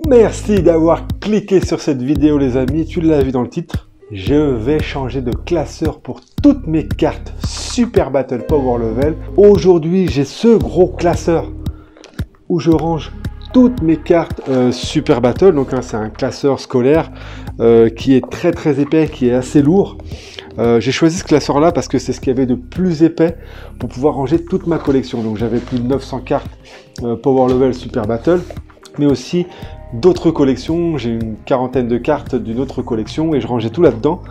Merci d'avoir cliqué sur cette vidéo les amis, tu l'as vu dans le titre. Je vais changer de classeur pour toutes mes cartes Super Battle Power Level. Aujourd'hui j'ai ce gros classeur où je range toutes mes cartes Super Battle. Donc c'est un classeur scolaire qui est très épais, qui est assez lourd. J'ai choisi ce classeur là parce que c'est ce qu'il y avait de plus épais pour pouvoir ranger toute ma collection. Donc j'avais plus de 900 cartes Power Level Super Battle, mais aussi d'autres collections. J'ai une quarantaine de cartes d'une autre collection et je rangeais tout là-dedans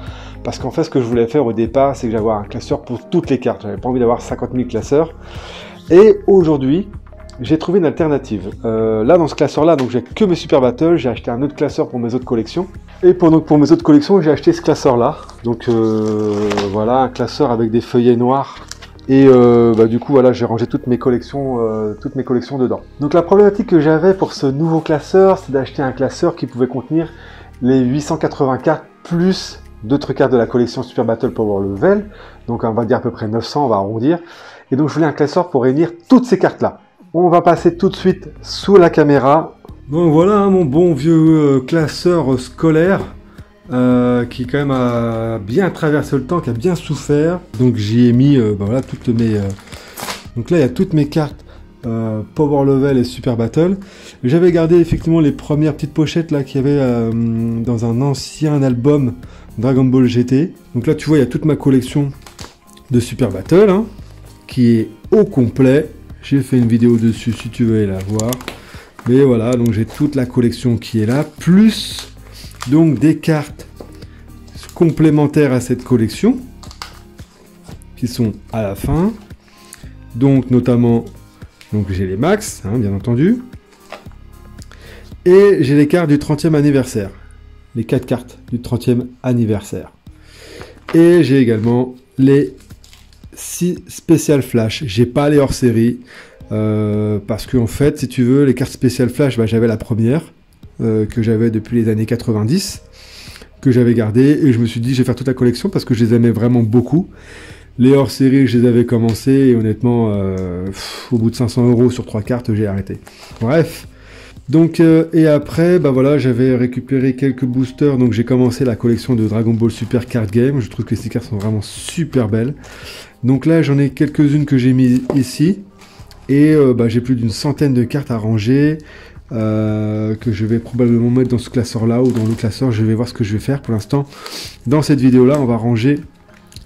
parce qu'en fait ce que je voulais faire au départ c'est que j'avais un classeur pour toutes les cartes. J'avais pas envie d'avoir 50 000 classeurs. Et aujourd'hui j'ai trouvé une alternative. Là dans ce classeur là, donc j'ai que mes Super Battle. J'ai acheté un autre classeur pour mes autres collections. Et pour mes autres collections j'ai acheté ce classeur là. Donc voilà, un classeur avec des feuillets noirs. Et du coup voilà, j'ai rangé toutes mes collections dedans. Donc la problématique que j'avais pour ce nouveau classeur, c'est d'acheter un classeur qui pouvait contenir les 880 cartes plus d'autres cartes de la collection Super Battle Power Level. Donc on va dire à peu près 900, on va arrondir. Et donc je voulais un classeur pour réunir toutes ces cartes là. On va passer tout de suite sous la caméra. Donc voilà hein, mon bon vieux classeur scolaire. Qui quand même a bien traversé le temps, qui a bien souffert. Donc j'y ai mis voilà, toutes mes... Donc là il y a toutes mes cartes Power Level et Super Battle. J'avais gardé effectivement les premières petites pochettes là qu'il y avait dans un ancien album Dragon Ball GT. Donc là tu vois il y a toute ma collection de Super Battle hein, qui est au complet. J'ai fait une vidéo dessus si tu veux aller la voir. Mais voilà, donc j'ai toute la collection qui est là, plus donc des cartes complémentaires à cette collection qui sont à la fin. Donc notamment, donc j'ai les max, hein, bien entendu. Et j'ai les cartes du 30e anniversaire. Les 4 cartes du 30e anniversaire. Et j'ai également les 6 spéciales flash. J'ai pas les hors-série. Parce que en fait, si tu veux, les cartes spéciales flash, j'avais la première. Que j'avais depuis les années 90, que j'avais gardé, et je me suis dit je vais faire toute la collection parce que je les aimais vraiment beaucoup. Les hors-série, je les avais commencés et honnêtement au bout de 500 € sur 3 cartes j'ai arrêté. Bref, donc et après voilà, j'avais récupéré quelques boosters, donc j'ai commencé la collection de Dragon Ball Super Card Game. Je trouve que ces cartes sont vraiment super belles. Donc là j'en ai quelques-unes que j'ai mis ici et j'ai plus d'une centaine de cartes à ranger. Que je vais probablement mettre dans ce classeur là ou dans le classeur, je vais voir ce que je vais faire. Pour l'instant dans cette vidéo là on va ranger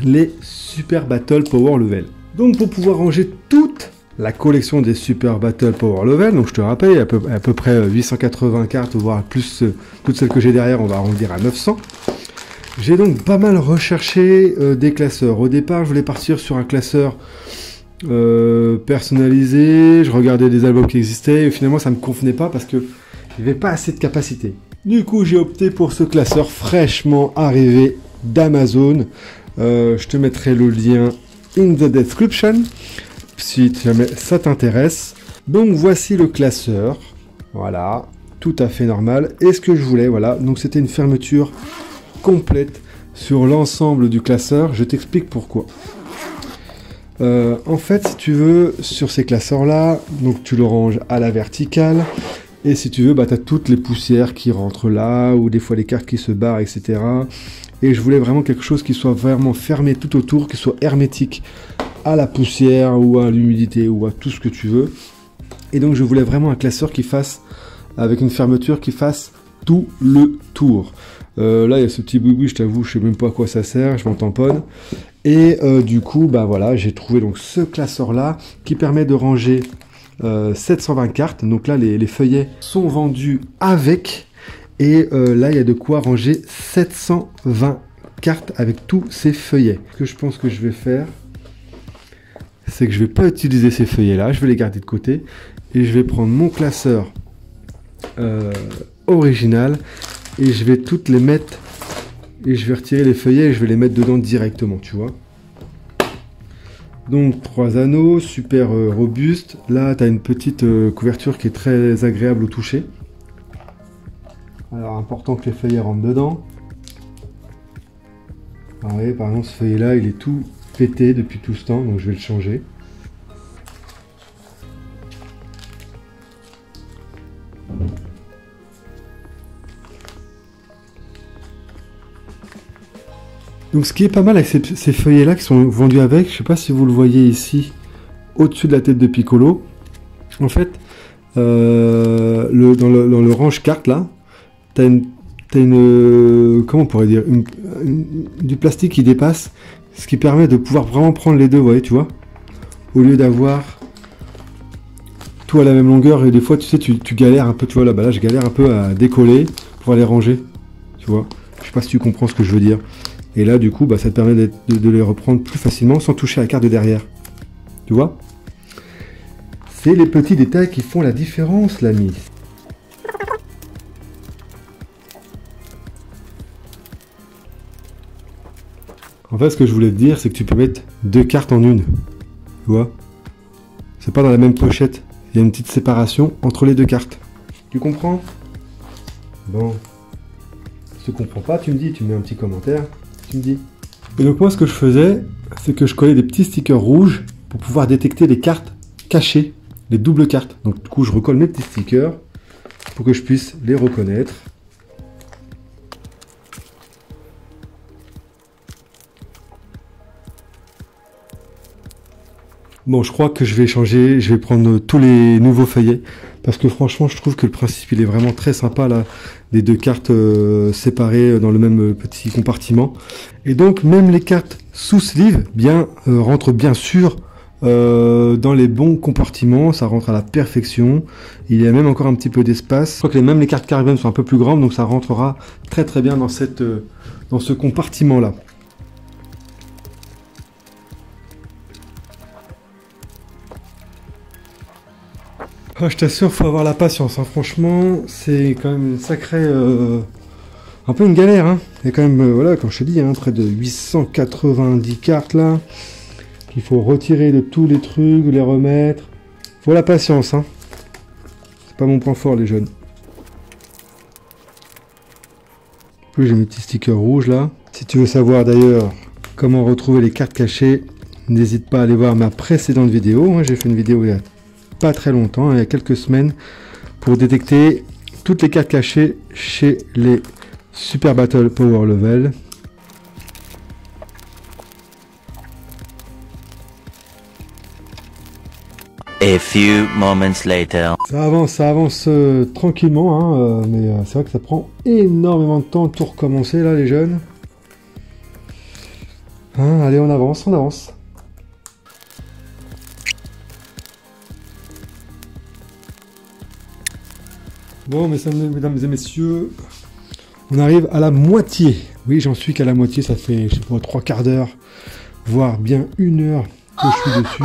les Super Battle Power Level. Donc pour pouvoir ranger toute la collection des Super Battle Power Level, donc je te rappelle il y a à peu près 880 cartes, voire plus toutes celles que j'ai derrière, on va arrondir à 900. J'ai donc pas mal recherché des classeurs. Au départ je voulais partir sur un classeur personnalisé, je regardais des albums qui existaient et finalement ça me convenait pas parce que il n'y avait pas assez de capacité. Du coup j'ai opté pour ce classeur fraîchement arrivé d'Amazon. Je te mettrai le lien in the description si jamais ça t'intéresse. Donc voici le classeur, voilà, tout à fait normal. Et ce que je voulais, voilà, donc c'était une fermeture complète sur l'ensemble du classeur. Je t'explique pourquoi. En fait, si tu veux, sur ces classeurs-là, donc tu le ranges à la verticale, et si tu veux, tu as toutes les poussières qui rentrent là, ou des fois les cartes qui se barrent, etc. Et je voulais vraiment quelque chose qui soit vraiment fermé tout autour, qui soit hermétique à la poussière, ou à l'humidité, ou à tout ce que tu veux. Et donc je voulais vraiment un classeur qui fasse, avec une fermeture qui fasse tout le tour. Là, il y a ce petit boui-boui, je t'avoue, je sais même pas à quoi ça sert, je m'en tamponne. Et du coup, voilà, j'ai trouvé donc ce classeur-là qui permet de ranger 720 cartes. Donc là, les feuillets sont vendus avec. Et là, il y a de quoi ranger 720 cartes avec tous ces feuillets. Ce que je pense que je vais faire, c'est que je vais pas utiliser ces feuillets-là. Je vais les garder de côté. Et je vais prendre mon classeur original. Et je vais toutes les mettre... Et je vais retirer les feuillets et je vais les mettre dedans directement, tu vois. Donc 3 anneaux, super robuste. Là, tu as une petite couverture qui est très agréable au toucher. Alors, important que les feuillets rentrent dedans. Alors, vous voyez, par exemple, ce feuillet-là, il est tout pété depuis tout ce temps, donc je vais le changer. Donc ce qui est pas mal avec ces feuillets là qui sont vendus avec, je sais pas si vous le voyez ici, au-dessus de la tête de Piccolo. En fait, dans le range carte là, t'as une comment on pourrait dire, du plastique qui dépasse, ce qui permet de pouvoir vraiment prendre les deux, vous voyez, tu vois, au lieu d'avoir tout à la même longueur. Et des fois, tu sais, tu galères un peu, tu vois, là je galère un peu à décoller pour les ranger, tu vois. Je sais pas si tu comprends ce que je veux dire. Et là, du coup, bah, ça te permet de les reprendre plus facilement sans toucher la carte de derrière. Tu vois? C'est les petits détails qui font la différence, l'ami. En fait, ce que je voulais te dire, c'est que tu peux mettre deux cartes en une. Tu vois? C'est pas dans la même pochette. Il y a une petite séparation entre les deux cartes. Tu comprends? Bon. Si tu comprends pas, tu me dis, tu me mets un petit commentaire. Tu me dis. Et donc moi, ce que je faisais, c'est que je collais des petits stickers rouges pour pouvoir détecter les cartes cachées, les doubles cartes. Donc du coup, je recolle mes petits stickers pour que je puisse les reconnaître. Bon, je crois que je vais changer, je vais prendre tous les nouveaux feuillets, parce que franchement, je trouve que le principe, il est vraiment très sympa, là, des deux cartes séparées dans le même petit compartiment. Et donc, même les cartes sous sleeve, rentrent bien sûr dans les bons compartiments, ça rentre à la perfection. Il y a même encore un petit peu d'espace. Je crois que même les cartes Caravan sont un peu plus grandes, donc ça rentrera très très bien dans ce compartiment-là. Oh, je t'assure, faut avoir la patience, hein. Franchement, c'est quand même une sacrée... un peu une galère, hein. Il y a quand même, voilà, comme je te dis, hein, près de 890 cartes, là. Qu'il faut retirer de tous les trucs, les remettre. Faut la patience, hein. C'est pas mon point fort, les jeunes. En plus, j'ai mes petits stickers rouges, là. Si tu veux savoir, d'ailleurs, comment retrouver les cartes cachées, n'hésite pas à aller voir ma précédente vidéo, hein. J'ai fait une vidéo il y a pas très longtemps, il y a quelques semaines, pour détecter toutes les cartes cachées chez les Super Battle Power Level. A few moments later. Ça avance tranquillement, hein, mais c'est vrai que ça prend énormément de temps de tout recommencer là, les jeunes. Hein, allez, on avance, on avance. Bon, mesdames et messieurs, on arrive à la moitié. Oui, j'en suis qu'à la moitié, ça fait, je sais pas, 3/4 d'heure, voire bien 1 heure que je suis dessus.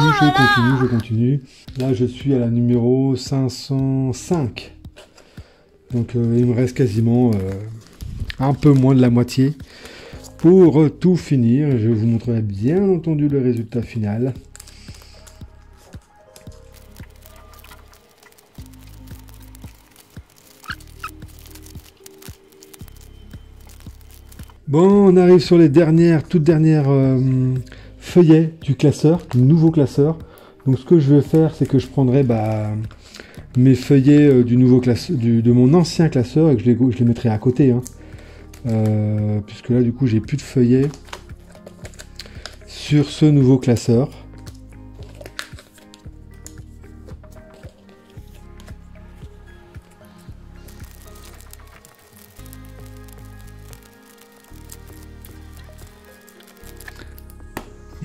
Je continue. Là, je suis à la numéro 505. Donc, il me reste quasiment un peu moins de la moitié pour tout finir. Je vous montrerai bien entendu le résultat final. Bon, on arrive sur les toutes dernières feuillets du classeur, du nouveau classeur. Donc ce que je vais faire, c'est que je prendrai mes feuillets du nouveau de mon ancien classeur et que je les mettrai à côté, hein. Puisque là, du coup, j'ai plus de feuillets sur ce nouveau classeur.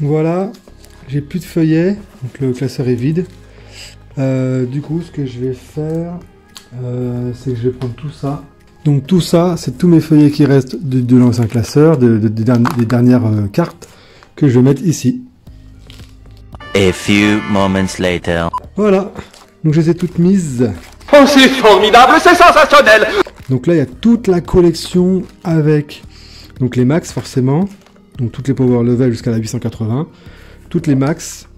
Voilà, j'ai plus de feuillets, donc le classeur est vide. Du coup, ce que je vais faire, c'est que je vais prendre tout ça. Donc tout ça, c'est tous mes feuillets qui restent de l'ancien classeur, des dernières cartes, que je vais mettre ici. A few moments later. Voilà, donc je les ai toutes mises. Oh, c'est formidable, c'est sensationnel! Donc là, il y a toute la collection avec donc les max forcément. Donc toutes les power level jusqu'à la 880, toutes les max,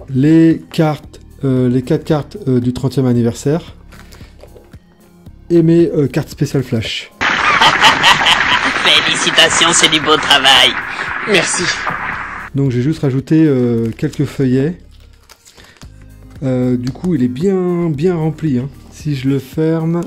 les 4 cartes du 30e anniversaire et mes cartes spéciales flash. Félicitations, c'est du beau travail. Merci. Donc j'ai juste rajouté quelques feuillets. Du coup il est bien rempli, hein. Si je le ferme...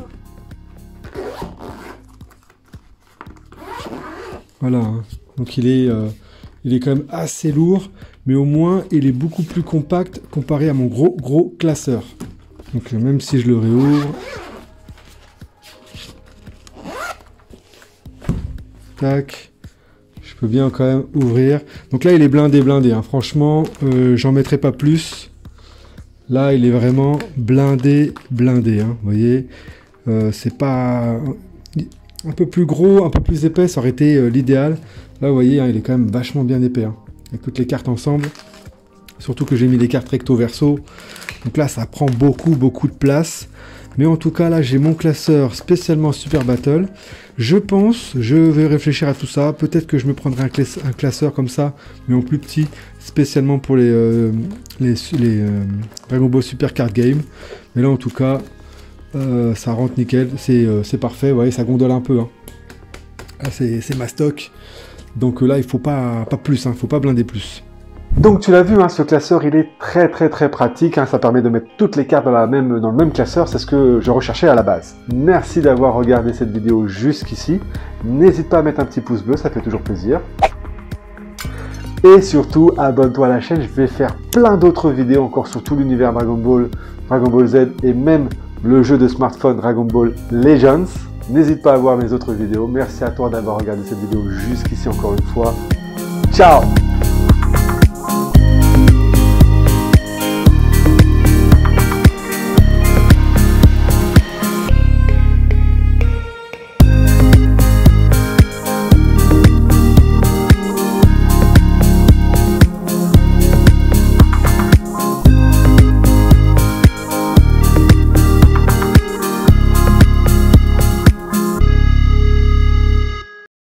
Voilà, hein. Donc il est quand même assez lourd, mais au moins il est beaucoup plus compact comparé à mon gros classeur. Donc même si je le réouvre, tac, je peux bien quand même ouvrir. Donc là il est blindé, hein. Franchement, j'en mettrai pas plus. Là il est vraiment blindé, hein. Vous voyez, c'est pas un peu plus gros, un peu plus épais, ça aurait été l'idéal. Là vous voyez, hein, il est quand même vachement bien épais, hein, avec toutes les cartes ensemble. Surtout que j'ai mis les cartes recto verso. Donc là ça prend beaucoup de place. Mais en tout cas là j'ai mon classeur spécialement Super Battle. Je pense, je vais réfléchir à tout ça. Peut-être que je me prendrai un classeur comme ça, mais en plus petit, spécialement pour les Dragon Ball Super Card Game. Mais là en tout cas, ça rentre nickel, c'est parfait. Vous voyez, ça gondole un peu, hein. Là c'est ma stock. Donc là il faut pas plus, hein, faut pas blinder plus. Donc tu l'as vu, hein, ce classeur il est très pratique, hein, ça permet de mettre toutes les cartes dans le même classeur, c'est ce que je recherchais à la base. Merci d'avoir regardé cette vidéo jusqu'ici, n'hésite pas à mettre un petit pouce bleu, ça fait toujours plaisir. Et surtout, abonne-toi à la chaîne, je vais faire plein d'autres vidéos encore sur tout l'univers Dragon Ball Z et même le jeu de smartphone Dragon Ball Legends. N'hésite pas à voir mes autres vidéos, merci à toi d'avoir regardé cette vidéo jusqu'ici encore une fois. Ciao!